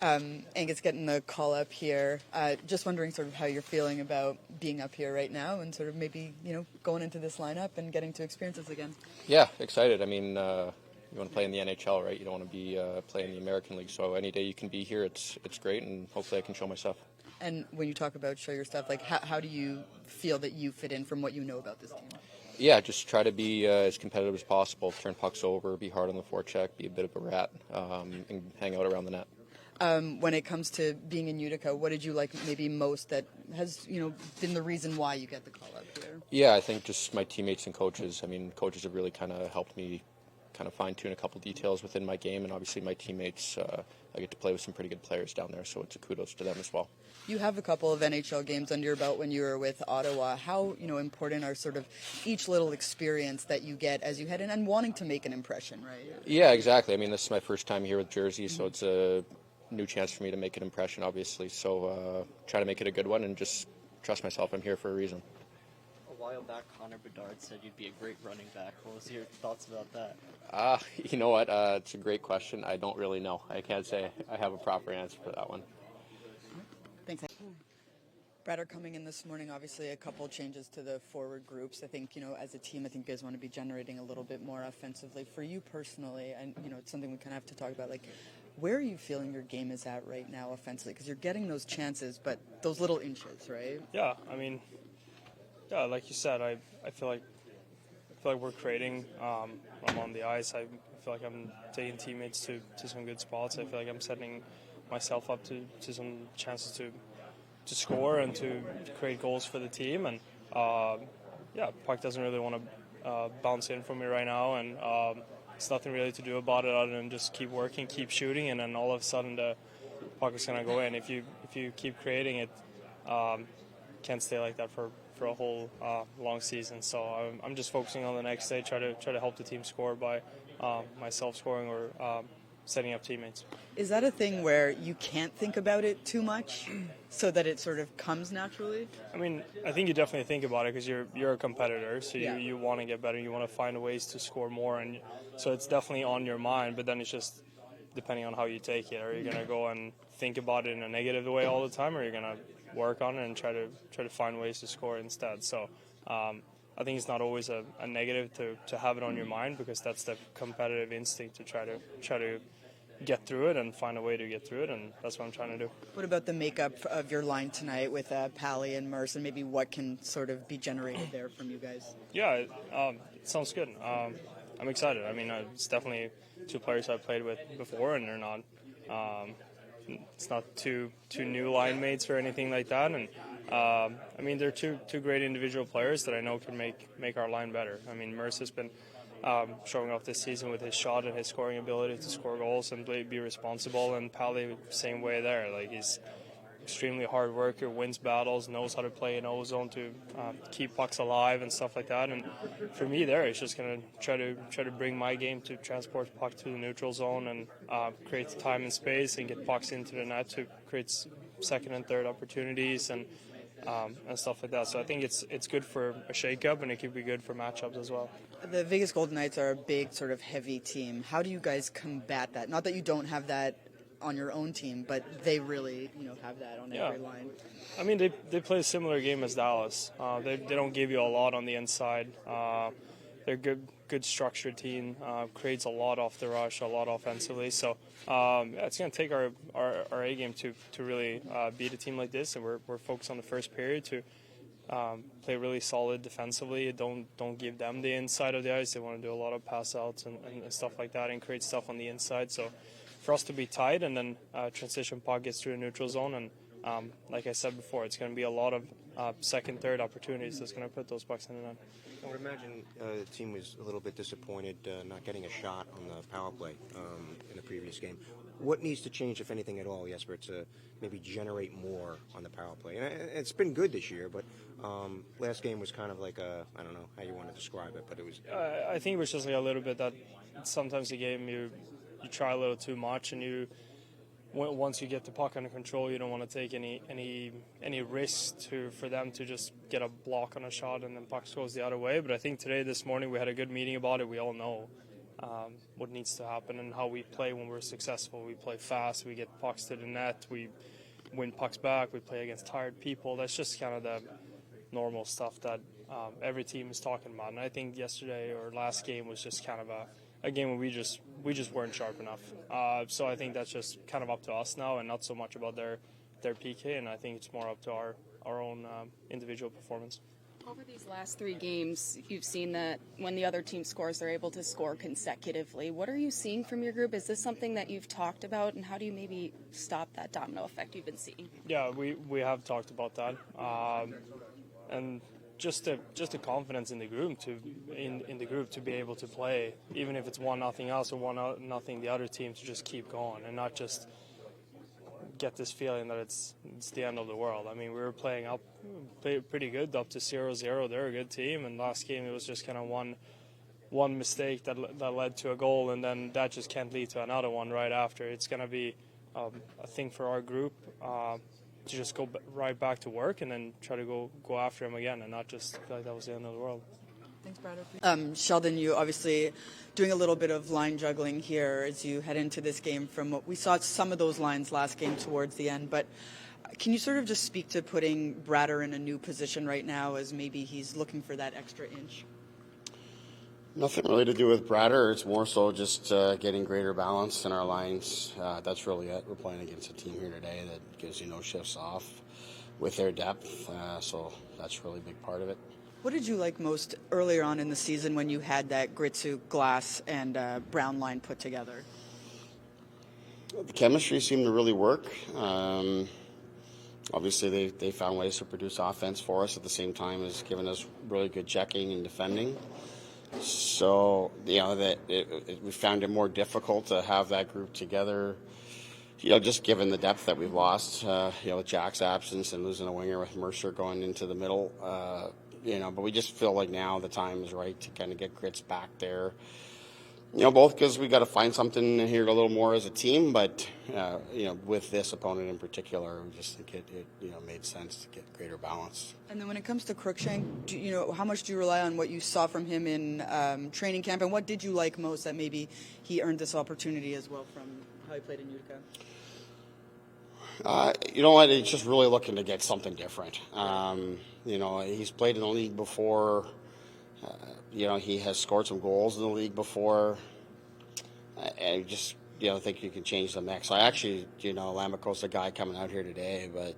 Angus getting the call up here. Just wondering sort of how you're feeling about being up here right now and sort of maybe, going into this lineup and getting to experience this again. Yeah, excited. I mean, you want to play in the NHL, right? You don't want to be playing the American League. So any day you can be here, it's great, and hopefully I can show myself. And when you talk about show your stuff, like how do you feel that you fit in from what you know about this team? Yeah, just try to be as competitive as possible, turn pucks over, be hard on the forecheck, be a bit of a rat, and hang out around the net. When it comes to being in Utica, what did you like maybe most that has, been the reason why you get the call up here? Yeah, I think just my teammates and coaches. I mean, coaches have really kind of helped me kind of fine-tune a couple details within my game, and obviously my teammates, I get to play with some pretty good players down there, so it's a kudos to them as well. You have a couple of NHL games under your belt when you were with Ottawa. How, important are sort of each little experience that you get as you head in and wanting to make an impression, right? Yeah, exactly. I mean, this is my first time here with Jersey, so it's a new chance for me to make an impression, obviously. So try to make it a good one and just trust myself. I'm here for a reason. A while back, Connor Bedard said you'd be a great running back. What was your thoughts about that? You know what? It's a great question. I don't really know. I can't say I have a proper answer for that one. Thanks. Bratt coming in this morning, obviously a couple changes to the forward groups. I think, as a team, I think you guys want to be generating a little bit more offensively. For you personally, and, it's something we kind of have to talk about, like, where are you feeling your game is at right now offensively? Because you're getting those chances, but those little inches, right? Yeah, I mean, like you said, I feel like we're creating. I'm on the ice. I feel like I'm taking teammates to some good spots. I feel like I'm setting myself up to some chances to score and to create goals for the team. And puck doesn't really want to bounce in for me right now, and it's nothing really to do about it other than just keep working, keep shooting, and then all of a sudden the puck is going to go in. If you keep creating it, can't stay like that for a whole long season. So I'm just focusing on the next day, try to help the team score by myself scoring or setting up teammates. Is that a thing where you can't think about it too much so that it sort of comes naturally? I mean, I think you definitely think about it because you're a competitor, so Yeah. you want to get better, you want to find ways to score more, and so it's definitely on your mind, but then it's just depending on how you take it. Are you going to go and think about it in a negative way all the time, or are you going to work on it and try to find ways to score instead? So I think it's not always a negative to have it on your mind, because that's the competitive instinct to try to get through it and find a way to get through it, and that's what I'm trying to do. What about the makeup of your line tonight with Pally and Merce, and maybe what can sort of be generated there from you guys? Yeah, it sounds good. I'm excited. I mean, it's definitely two players I've played with before, and they're not. It's not two new line mates or anything like that, and I mean, they're two great individual players that I know can make our line better. I mean, Merce has been showing off this season with his shot and his scoring ability to score goals and be responsible, and Pally, same way there. Like, he's extremely hard worker, wins battles, knows how to play in O-zone to keep pucks alive and stuff like that. And for me there, it's just going to try to bring my game to transport the puck to the neutral zone and create time and space and get pucks into the net to create second and third opportunities and stuff like that. So I think it's good for a shake-up, and it could be good for matchups as well. The Vegas Golden Knights are a big sort of heavy team. How do you guys combat that? Not that you don't have that on your own team, but they really, have that on every line. I mean, they play a similar game as Dallas. They don't give you a lot on the inside. They're good structured team. Creates a lot off the rush, a lot offensively. So it's going to take our A game to really beat a team like this, and we're focused on the first period to play really solid defensively. Don't give them the inside of the ice. They want to do a lot of pass outs and stuff like that and create stuff on the inside. So for us to be tight, and then transition puck gets through a neutral zone, and like I said before, it's going to be a lot of second, third opportunities that's going to put those pucks in the net. I would imagine the team was a little bit disappointed not getting a shot on the power play in the previous game. What needs to change, if anything at all, Jesper, to maybe generate more on the power play? And it's been good this year, but last game was kind of like I don't know how you want to describe it, but it was... I think it was just like a little bit that sometimes the game you try a little too much, and once you get the puck under control, you don't want to take any risks for them to just get a block on a shot and then puck goes the other way. But I think this morning, we had a good meeting about it. We all know what needs to happen and how we play when we're successful. We play fast, we get pucks to the net, we win pucks back, we play against tired people. That's just kind of the normal stuff that every team is talking about. And I think yesterday or last game was just kind of a game where we just weren't sharp enough. So I think that's just kind of up to us now and not so much about their PK, and I think it's more up to our own individual performance. Over these last 3 games, you've seen that when the other team scores, they're able to score consecutively. What are you seeing from your group? Is this something that you've talked about, and how do you maybe stop that domino effect you've been seeing? Yeah, we have talked about that, and just the confidence in the group to be able to play, even if it's 1-0 us or 1-0 the other team, to just keep going and not just get this feeling that it's the end of the world. I mean, we were playing pretty good up to 0-0. They're a good team, and last game it was just kind of one mistake that led to a goal, and then that just can't lead to another one right after. It's going to be a thing for our group to just go right back to work and then try to go after him again, and not just feel like that was the end of the world. Thanks, Brad. Sheldon, you obviously doing a little bit of line juggling here as you head into this game. From what we saw, some of those lines last game towards the end, but can you sort of just speak to putting Bratter in a new position right now, as maybe he's looking for that extra inch? Nothing really to do with Bratter. It's more so just getting greater balance in our lines. That's really it. We're playing against a team here today that gives you no shifts off with their depth, so that's really a big part of it. What did you like most earlier on in the season when you had that Gritsu, Glass, and Brown line put together? The chemistry seemed to really work. Obviously, they found ways to produce offense for us at the same time as giving us really good checking and defending. So, we found it more difficult to have that group together, just given the depth that we've lost, with Jack's absence and losing a winger with Mercer going into the middle. But we just feel like now the time is right to kind of get Grits back there. Both because we got to find something here a little more as a team, but with this opponent in particular, we just think it made sense to get greater balance. And then when it comes to Crookshank, how much do you rely on what you saw from him in training camp, and what did you like most that maybe he earned this opportunity as well from how he played in Utica? You know what? He's just really looking to get something different. He's played in the league before. He has scored some goals in the league before. And just, think you can change the mix. I actually, Lamako's a guy coming out here today, but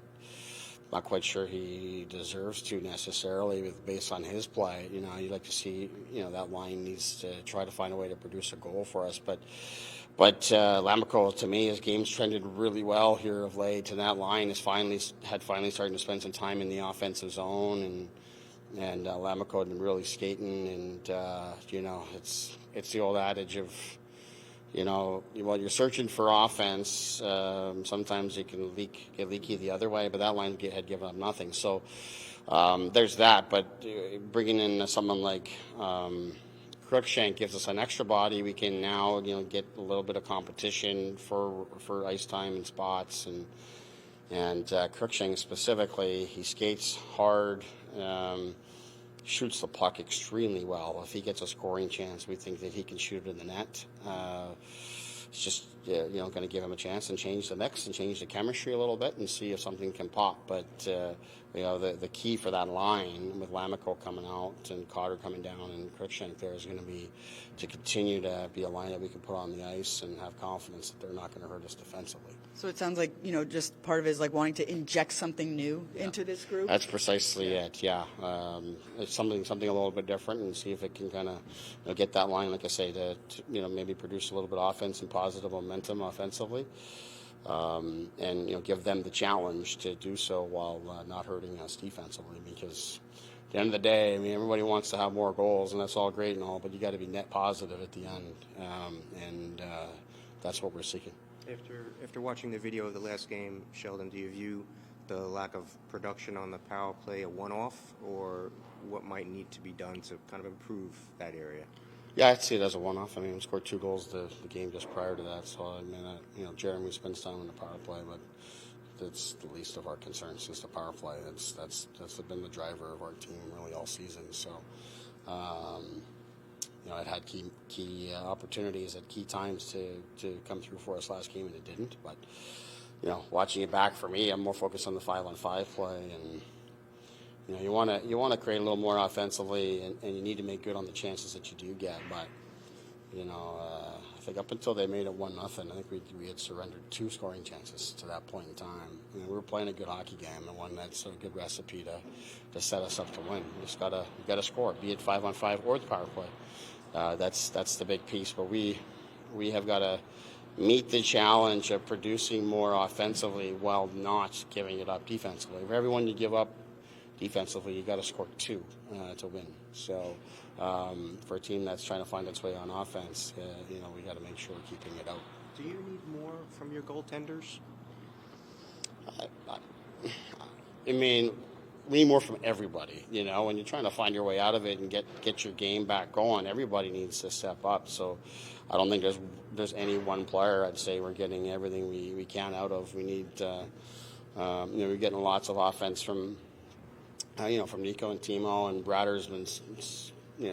not quite sure he deserves to necessarily based on his play. You'd like to see, that line needs to try to find a way to produce a goal for us. But Lamako, to me, his game's trended really well here of late, and that line is finally starting to spend some time in the offensive zone, and Lamako had been really skating, and it's the old adage of, while you're searching for offense, sometimes it can get leaky the other way, but that line had given up nothing. So there's that, but bringing in someone like Crookshank gives us an extra body. We can now, get a little bit of competition for ice time and spots, and Crookshank specifically, he skates hard, shoots the puck extremely well. If he gets a scoring chance, we think that he can shoot it in the net. It's just going to give him a chance and change the mix and change the chemistry a little bit and see if something can pop. But the key for that line with Lamako coming out and Cotter coming down and Crookshank there is going to be to continue to be a line that we can put on the ice and have confidence that they're not going to hurt us defensively. So it sounds like, just part of it is like wanting to inject something new into this group? That's precisely it, yeah. It's something a little bit different and see if it can kind of get that line, like I say, to maybe produce a little bit of offense and positive momentum offensively. And give them the challenge to do so while not hurting us defensively, because at the end of the day, everybody wants to have more goals, and that's all great and all, but you got to be net positive at the end, and that's what we're seeking. After watching the video of the last game, Sheldon, do you view the lack of production on the power play a one-off, or what might need to be done to kind of improve that area? Yeah, I'd see it as a one-off. We scored 2 goals the game just prior to that. So, Jeremy spends time on the power play, but that's the least of our concerns is the power play. That's been the driver of our team really all season. So, it had key opportunities at key times to come through for us last game, and it didn't. But watching it back for me, I'm more focused on the 5-on-5 play, and you want to create a little more offensively, and you need to make good on the chances that you do get. But I think up until they made it 1-0, I think we had surrendered 2 scoring chances to that point in time. We were playing a good hockey game, and one that's a good recipe to set us up to win. You just gotta score, be it 5-on-5 or the power play. That's the big piece. But we have got to meet the challenge of producing more offensively while not giving it up defensively. For everyone you give up defensively, you got to score 2 to win. So for a team that's trying to find its way on offense, we got to make sure we're keeping it out. Do you need more from your goaltenders? I mean, we need more from everybody. When you're trying to find your way out of it and get your game back going, everybody needs to step up. So I don't think there's any one player I'd say we're getting everything we can out of. We need we're getting lots of offense from from Nico and Timo, and Bratter's been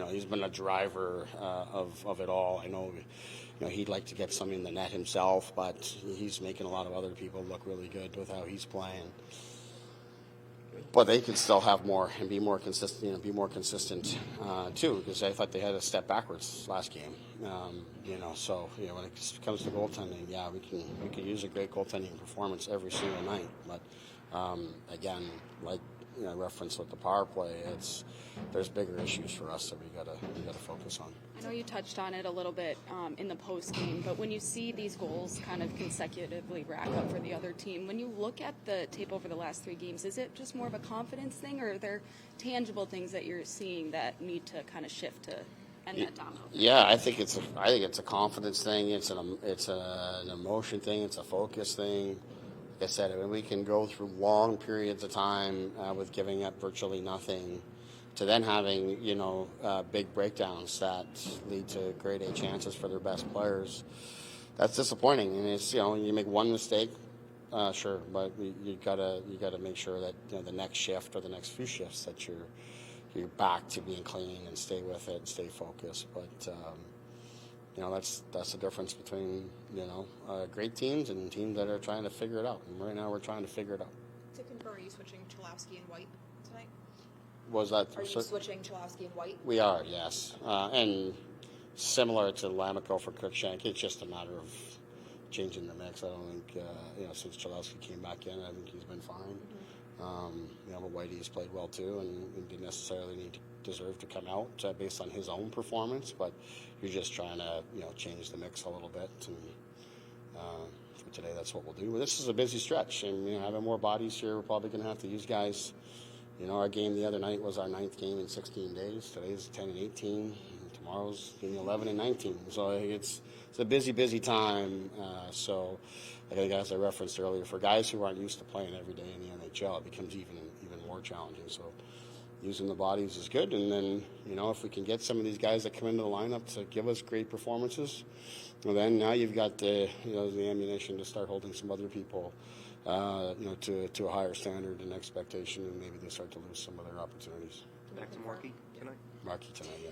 he's been a driver of it all. I know he'd like to get something in the net himself, but he's making a lot of other people look really good with how he's playing. But they could still have more and be more consistent. Too, because I thought they had a step backwards last game. So when it comes to goaltending, we can use a great goaltending performance every single night. But again, like I referenced with the power play, there's bigger issues for us that we gotta focus on. I know you touched on it a little bit in the post game, but when you see these goals kind of consecutively rack up for the other team, when you look at the tape over the last 3 games, is it just more of a confidence thing, or are there tangible things that you're seeing that need to kind of shift to end that domino? Yeah, I think it's a confidence thing. It's an emotion thing. It's a focus thing. Like I said, we can go through long periods of time with giving up virtually nothing, to then having big breakdowns that lead to grade A chances for their best players. That's disappointing, and it's you make one mistake, sure, but you gotta make sure that the next shift or the next few shifts that you're back to being clean and stay with it and stay focused. But that's the difference between great teams and teams that are trying to figure it out. And right now we're trying to figure it out. To confirm, are you switching Cholowski and White tonight? Was that? Are you switching Cholowski and White? We are, yes. And similar to Lamico for Crookshank, it's just a matter of changing the mix. I don't think, since Cholowski came back in, I think he's been fine. But Whitey's played well too, and didn't necessarily deserve to come out based on his own performance. But you're just trying to, change the mix a little bit. And for today, that's what we'll do. But this is a busy stretch, and having more bodies here, we're probably going to have to use guys. Our game the other night was our 9th game in 16 days. Today's 10 and 18. And tomorrow's 11 and 19. So it's a busy time. So I think, as I referenced earlier, for guys who aren't used to playing every day in the NHL, it becomes even more challenging. So using the bodies is good. And then, if we can get some of these guys that come into the lineup to give us great performances, well, then now you've got the ammunition to start holding some other people to a higher standard and expectation, and maybe they start to lose some of their opportunities. Back to Markey tonight? Markey tonight, yeah.